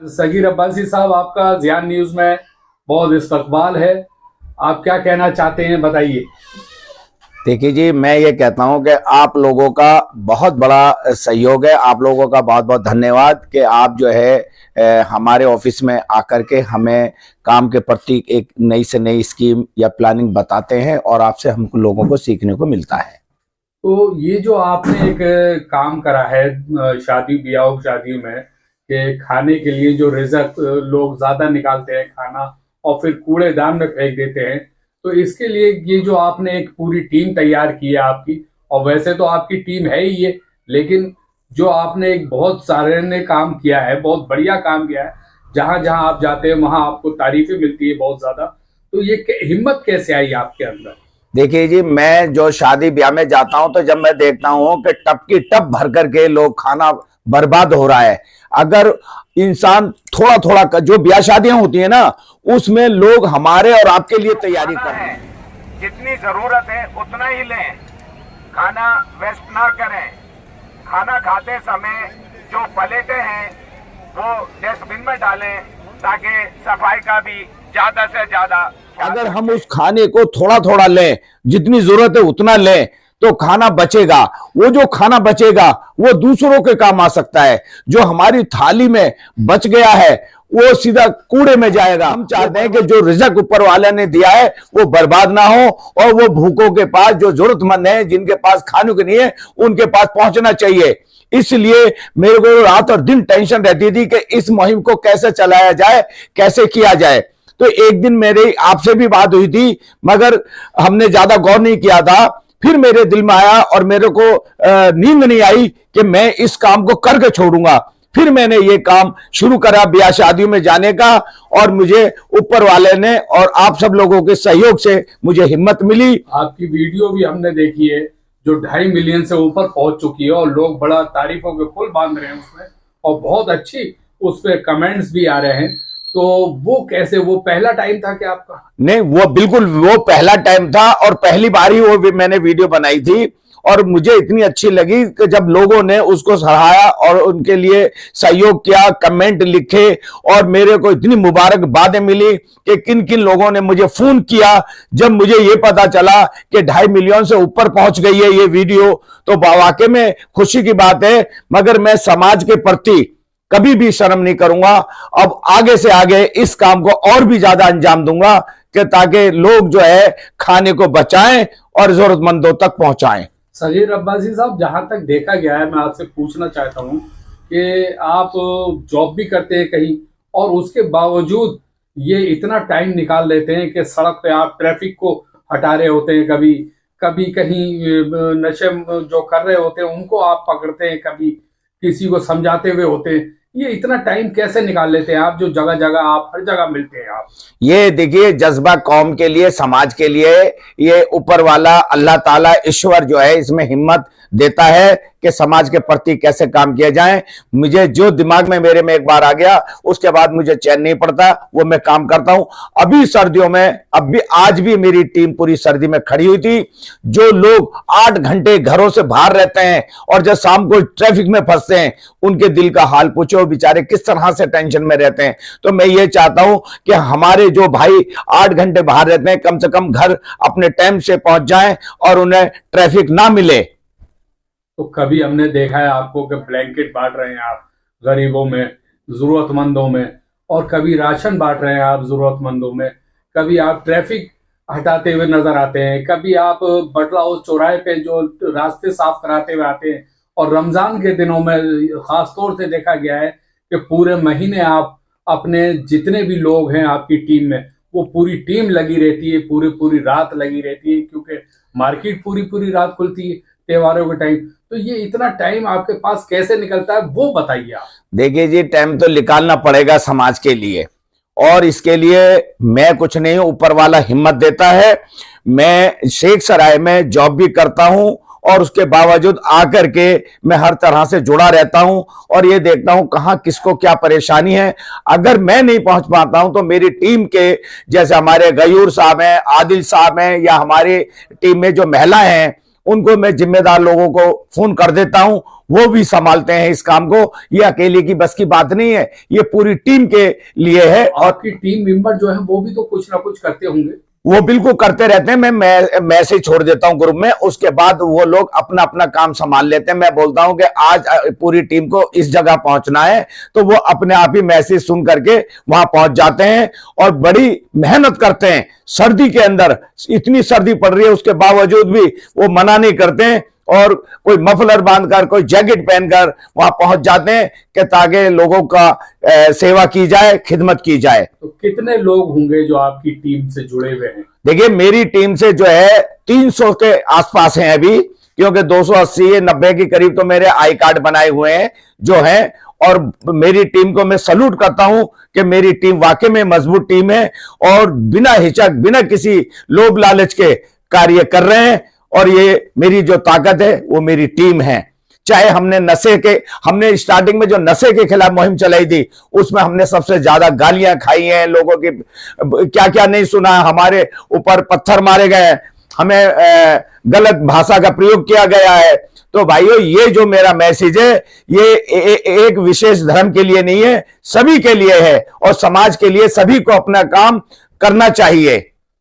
सगीर अब्बासी साहब, आपका ज़ियान न्यूज़ में बहुत इस्तकबाल है। आप क्या कहना चाहते हैं, बताइए। देखिए जी, मैं ये कहता हूं कि आप लोगों का बहुत बड़ा सहयोग है। आप लोगों का बहुत बहुत धन्यवाद कि आप जो है हमारे ऑफिस में आकर के हमें काम के प्रति एक नई से नई स्कीम या प्लानिंग बताते हैं और आपसे हम लोगों को सीखने को मिलता है। तो ये जो आपने एक काम करा है शादी ब्याह शादी में कि खाने के लिए जो रिजक लोग ज्यादा निकालते हैं खाना और फिर कूड़ेदान में फेंक देते हैं, तो इसके लिए ये जो आपने एक पूरी टीम तैयार की है आपकी, और वैसे तो आपकी टीम है ही ये, लेकिन जो आपने एक बहुत सारे ने काम किया है, बहुत बढ़िया काम किया है। जहां जहां आप जाते हैं वहां आपको तारीफें मिलती है बहुत ज्यादा। तो ये हिम्मत कैसे आई आपके अंदर? देखिए जी, मैं जो शादी ब्याह में जाता हूं तो जब मैं देखता हूं कि टब की टब भर करके लोग खाना बर्बाद हो रहा है, अगर इंसान थोड़ा थोड़ा जो ब्याह शादियां होती है ना, उसमें लोग हमारे और आपके लिए तैयारी कर रहे हैं। जितनी जरूरत है उतना ही लें, खाना वेस्ट ना करें। खाना खाते समय जो प्लेटें हैं वो डस्टबिन में डालें ताकि सफाई का भी ज्यादा से ज्यादा। अगर हम उस खाने को थोड़ा थोड़ा लें, जितनी जरूरत है उतना लें, तो खाना बचेगा। वो जो खाना बचेगा वो दूसरों के काम आ सकता है। जो हमारी थाली में बच गया है वो सीधा कूड़े में जाएगा। हम चाहते हैं कि जो रिज़्क ऊपर वाले ने दिया है वो बर्बाद ना हो और वो भूखों के पास, जो जरूरतमंद हैं, जिनके पास खाने को नहीं है, उनके पास पहुंचना चाहिए। इसलिए मेरे को रात और दिन टेंशन रहती थी कि इस मुहिम को कैसे चलाया जाए, कैसे किया जाए। तो एक दिन मेरी आपसे भी बात हुई थी, मगर हमने ज्यादा गौर नहीं किया था। फिर मेरे दिल में आया और मेरे को नींद नहीं आई कि मैं इस काम को करके छोड़ूंगा। फिर मैंने ये काम शुरू करा ब्याह शादियों में जाने का, और मुझे ऊपर वाले ने और आप सब लोगों के सहयोग से मुझे हिम्मत मिली। आपकी वीडियो भी हमने देखी है जो 2.5 मिलियन से ऊपर पहुंच चुकी है, और लोग बड़ा तारीफों के पुल बांध रहे हैं उसमें, और बहुत अच्छी उस पर कमेंट्स भी आ रहे हैं। तो वो कैसे, वो पहला टाइम था क्या आपका? नहीं, वो बिल्कुल वो पहला टाइम था और पहली बार ही वो भी मैंने वीडियो बनाई थी। और मुझे इतनी अच्छी लगी कि जब लोगों ने उसको सराहा और उनके लिए सहयोग किया, कमेंट लिखे, और मेरे को इतनी मुबारकबादें मिली कि किन किन लोगों ने मुझे फोन किया। जब मुझे ये पता चला कि 2.5 मिलियन से ऊपर पहुंच गई है ये वीडियो, तो वाकई में खुशी की बात है। मगर मैं समाज के प्रति कभी भी शर्म नहीं करूंगा। अब आगे से आगे इस काम को और भी ज्यादा अंजाम दूंगा कि ताकि लोग जो है खाने को बचाएं और जरूरतमंदों तक पहुंचाएं। सगीर अब्बासी साहब, जहां तक देखा गया है, मैं आपसे पूछना चाहता हूं कि आप जॉब भी करते हैं कहीं, और उसके बावजूद ये इतना टाइम निकाल लेते हैं कि सड़क पे आप ट्रैफिक को हटा रहे होते हैं, कभी कभी कहीं नशे जो कर रहे होते हैं उनको आप पकड़ते हैं, कभी किसी को समझाते हुए होते हैं। ये इतना टाइम कैसे निकाल लेते हैं आप, जो जगह जगह आप हर जगह मिलते हैं आप? ये देखिए, जज्बा कौम के लिए, समाज के लिए, ये ऊपर वाला अल्लाह ताला ईश्वर जो है इसमें हिम्मत देता है कि समाज के प्रति कैसे काम किया जाए। मुझे जो दिमाग में मेरे में एक बार आ गया, उसके बाद मुझे चैन नहीं पड़ता, वो मैं काम करता हूं। अभी सर्दियों में, आज भी मेरी टीम पूरी सर्दी में खड़ी हुई थी। जो लोग 8 घंटे घरों से बाहर रहते हैं और जब शाम को ट्रैफिक में फंसते हैं, उनके दिल का हाल पूछो, बेचारे किस तरह से टेंशन में रहते हैं। तो मैं ये चाहता हूं कि हमारे जो भाई 8 घंटे बाहर रहते हैं, कम से कम घर अपने टाइम से पहुंच जाएं और उन्हें ट्रैफिक ना मिले। तो कभी हमने देखा है आपको कि ब्लैंकेट बांट रहे हैं आप गरीबों में, जरूरतमंदों में, और कभी राशन बांट रहे हैं आप जरूरतमंदों में, कभी आप ट्रैफिक हटाते हुए नजर आते हैं, कभी आप बटला हाउस चौराहे पे जो रास्ते साफ कराते हुए आते हैं, और रमजान के दिनों में खास तौर से देखा गया है कि पूरे महीने आप अपने जितने भी लोग हैं आपकी टीम में, वो पूरी टीम लगी रहती है, पूरी पूरी रात लगी रहती है, क्योंकि मार्केट पूरी पूरी रात खुलती है त्योहारों के टाइम। तो ये इतना टाइम आपके पास कैसे निकलता है, वो बताइए आप। देखिए जी, टाइम तो निकालना पड़ेगा समाज के लिए, और इसके लिए मैं कुछ नहीं, ऊपर वाला हिम्मत देता है। मैं शेख सराय में जॉब भी करता हूं और उसके बावजूद आकर के मैं हर तरह से जुड़ा रहता हूं और ये देखता हूं कहां किसको क्या परेशानी है। अगर मैं नहीं पहुंच पाता हूं तो मेरी टीम के, जैसे हमारे गयूर साहब हैं, आदिल साहब हैं, या हमारी टीम में जो महिला हैं, उनको मैं जिम्मेदार लोगों को फोन कर देता हूं। वो भी संभालते हैं इस काम को। ये अकेले की बस की बात नहीं है, ये पूरी टीम के लिए है। और आपकी टीम मेंबर जो है वो भी तो कुछ ना कुछ करते होंगे। वो बिल्कुल करते रहते हैं। मैं मैसेज छोड़ देता हूं ग्रुप में, उसके बाद वो लोग अपना अपना काम संभाल लेते हैं। मैं बोलता हूं कि आज पूरी टीम को इस जगह पहुंचना है, तो वो अपने आप ही मैसेज सुन करके वहां पहुंच जाते हैं और बड़ी मेहनत करते हैं। सर्दी के अंदर इतनी सर्दी पड़ रही है, उसके बावजूद भी वो मना नहीं करते हैं और कोई मफलर बांधकर, कोई जैकेट पहनकर वहां पहुंच जाते हैं कि ताकि लोगों का सेवा की जाए, खिदमत की जाए। तो कितने लोग होंगे जो आपकी टीम से जुड़े हुए हैं? देखिए, मेरी टीम से जो है 300 के आसपास हैं अभी, क्योंकि 280 90 के करीब तो मेरे आई कार्ड बनाए हुए हैं जो हैं। और मेरी टीम को मैं सल्यूट करता हूं कि मेरी टीम वाकई में मजबूत टीम है और बिना हिचक, बिना किसी लोभ लालच के कार्य कर रहे हैं। और ये मेरी जो ताकत है वो मेरी टीम है। चाहे हमने स्टार्टिंग में जो नशे के खिलाफ मुहिम चलाई थी, उसमें हमने सबसे ज्यादा गालियां खाई हैं, लोगों की क्या क्या नहीं सुना, हमारे ऊपर पत्थर मारे गए, हमें गलत भाषा का प्रयोग किया गया है। तो भाइयों, ये जो मेरा मैसेज है ये एक विशेष धर्म के लिए नहीं है, सभी के लिए है और समाज के लिए सभी को अपना काम करना चाहिए।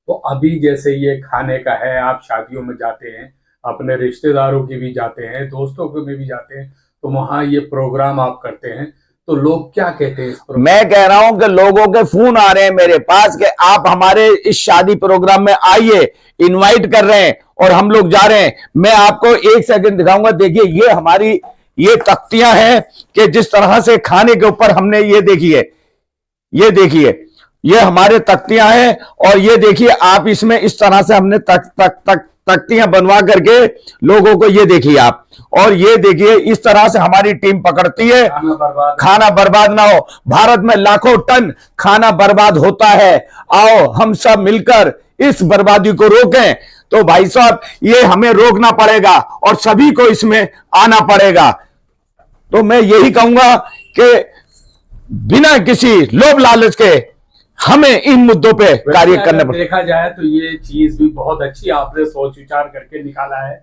तो अभी जैसे ये खाने का है, आप शादियों में जाते हैं, अपने रिश्तेदारों की भी जाते हैं, दोस्तों के में भी जाते हैं, तो वहां ये प्रोग्राम आप करते हैं, तो लोग क्या कहते हैं इस प्रोग्राम? मैं कह रहा हूं कि लोगों के फोन आ रहे हैं मेरे पास कि आप हमारे इस शादी प्रोग्राम में आइए, इनवाइट कर रहे हैं और हम लोग जा रहे हैं। मैं आपको एक सेकंड दिखाऊंगा। देखिए, ये हमारी ये तख्तियां हैं कि जिस तरह से खाने के ऊपर हमने ये देखिए ये हमारे तख्तियां हैं और ये देखिए आप इसमें इस तरह से हमने तख्तियां बनवा करके लोगों को, ये देखिए आप, और ये देखिए इस तरह से हमारी टीम पकड़ती है। खाना बर्बाद ना हो। भारत में लाखों टन खाना बर्बाद होता है। आओ हम सब मिलकर इस बर्बादी को रोकें। तो भाई साहब, ये हमें रोकना पड़ेगा और सभी को इसमें आना पड़ेगा। तो मैं यही कहूंगा कि बिना किसी लोभ लालच के हमें इन मुद्दों पे कार्य करना पड़ेगा। देखा जाए तो ये चीज भी बहुत अच्छी आपने सोच विचार करके निकाला है,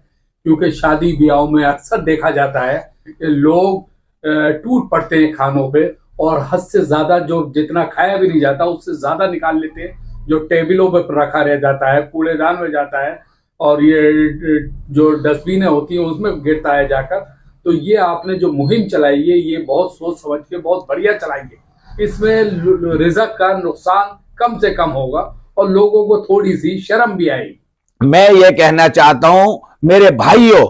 क्योंकि शादी ब्याहों में अक्सर देखा जाता है कि लोग टूट पड़ते हैं खानों पे और हद से ज्यादा, जो जितना खाया भी नहीं जाता उससे ज्यादा निकाल लेते हैं, जो टेबलों पर रखा रह जाता है, कूड़ेदान में जाता है और ये जो डस्टबिनें होती हैं उसमें गिरता है जाकर। तो ये आपने जो मुहिम चलाई है ये बहुत सोच समझ के बहुत बढ़िया चलाई है। इसमें रिज़्क का नुकसान कम से कम होगा और लोगों को थोड़ी सी शर्म भी आएगी। मैं ये कहना चाहता हूं मेरे भाइयों,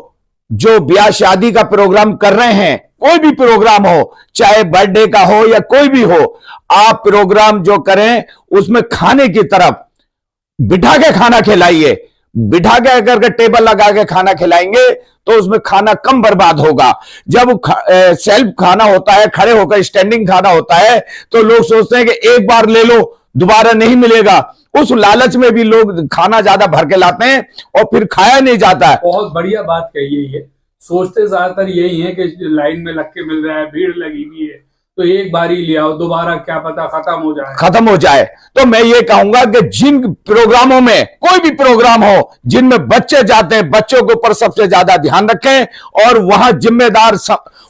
जो ब्याह शादी का प्रोग्राम कर रहे हैं, कोई भी प्रोग्राम हो, चाहे बर्थडे का हो या कोई भी हो, आप प्रोग्राम जो करें उसमें खाने की तरफ बिठा के खाना खिलाइए। बिठा के अगर के टेबल लगा के खाना खिलाएंगे तो उसमें खाना कम बर्बाद होगा। जब सेल्फ खाना होता है, खड़े होकर स्टैंडिंग खाना होता है, तो लोग सोचते हैं कि एक बार ले लो दोबारा नहीं मिलेगा। उस लालच में भी लोग खाना ज्यादा भर के लाते हैं और फिर खाया नहीं जाता है। बहुत बढ़िया बात कही है। ये सोचते ज्यादातर यही है कि लाइन में लग के मिल रहा है, भीड़ लगी हुई है, तो एक बार ही ले आओ, दोबारा क्या पता खत्म हो जाए। तो मैं ये कहूंगा कि जिन प्रोग्रामों में, कोई भी प्रोग्राम हो जिनमें बच्चे जाते हैं, बच्चों के ऊपर सबसे ज्यादा ध्यान रखें और वहां जिम्मेदार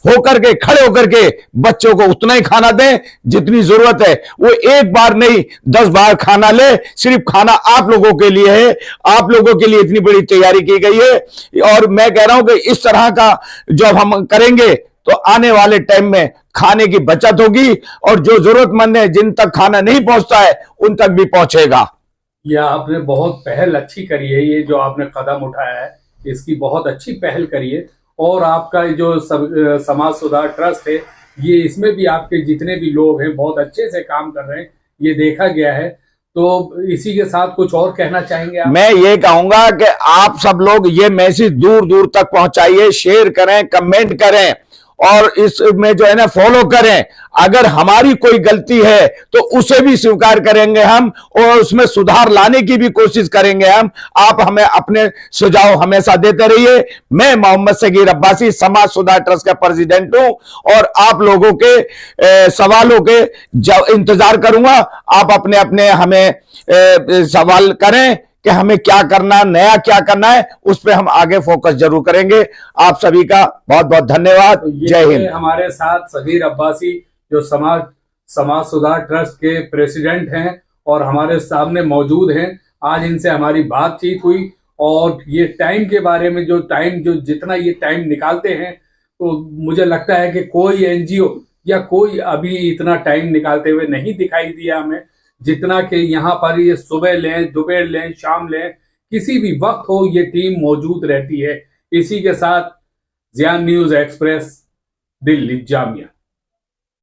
होकर के, खड़े होकर के बच्चों को उतना ही खाना दें जितनी जरूरत है। वो एक बार नहीं 10 बार खाना ले। सिर्फ खाना आप लोगों के लिए है, आप लोगों के लिए इतनी बड़ी तैयारी की गई है। और मैं कह रहा हूं कि इस तरह का जब हम करेंगे तो आने वाले टाइम में खाने की बचत होगी और जो जरूरतमंद है, जिन तक खाना नहीं पहुंचता है, उन तक भी पहुंचेगा। यह आपने बहुत पहल अच्छी करी है। ये जो आपने कदम उठाया है इसकी बहुत अच्छी पहल करी है। और आपका जो समाज सुधार ट्रस्ट है, ये इसमें भी आपके जितने भी लोग हैं बहुत अच्छे से काम कर रहे हैं, ये देखा गया है। तो इसी के साथ कुछ और कहना चाहेंगे आप? मैं ये कहूंगा कि आप सब लोग ये मैसेज दूर दूर तक पहुंचाइए, शेयर करें, कमेंट करें और इसमें जो है ना फॉलो करें। अगर हमारी कोई गलती है तो उसे भी स्वीकार करेंगे हम और उसमें सुधार लाने की भी कोशिश करेंगे हम। आप हमें अपने सुझाव हमेशा देते रहिए। मैं मोहम्मद सगीर अब्बासी समाज सुधार ट्रस्ट का प्रेसिडेंट हूं और आप लोगों के सवालों के इंतजार करूंगा। आप अपने अपने हमें सवाल करें कि हमें क्या करना है, नया क्या करना है, उस पर हम आगे फोकस जरूर करेंगे। आप सभी का बहुत बहुत धन्यवाद। तो जय हिंद। हमारे साथ सगीर अब्बासी जो समाज सुधार ट्रस्ट के प्रेसिडेंट हैं और हमारे सामने मौजूद हैं। आज इनसे हमारी बातचीत हुई और ये टाइम के बारे में जो जितना ये टाइम निकालते हैं, तो मुझे लगता है कि कोई एनजीओ या कोई अभी इतना टाइम निकालते हुए नहीं दिखाई दिया हमें, जितना कि यहाँ पर ये सुबह लें, दोपहर लें, शाम लें, किसी भी वक्त हो ये टीम मौजूद रहती है। इसी के साथ ज़ियान न्यूज़ एक्सप्रेस, दिल्ली जामिया।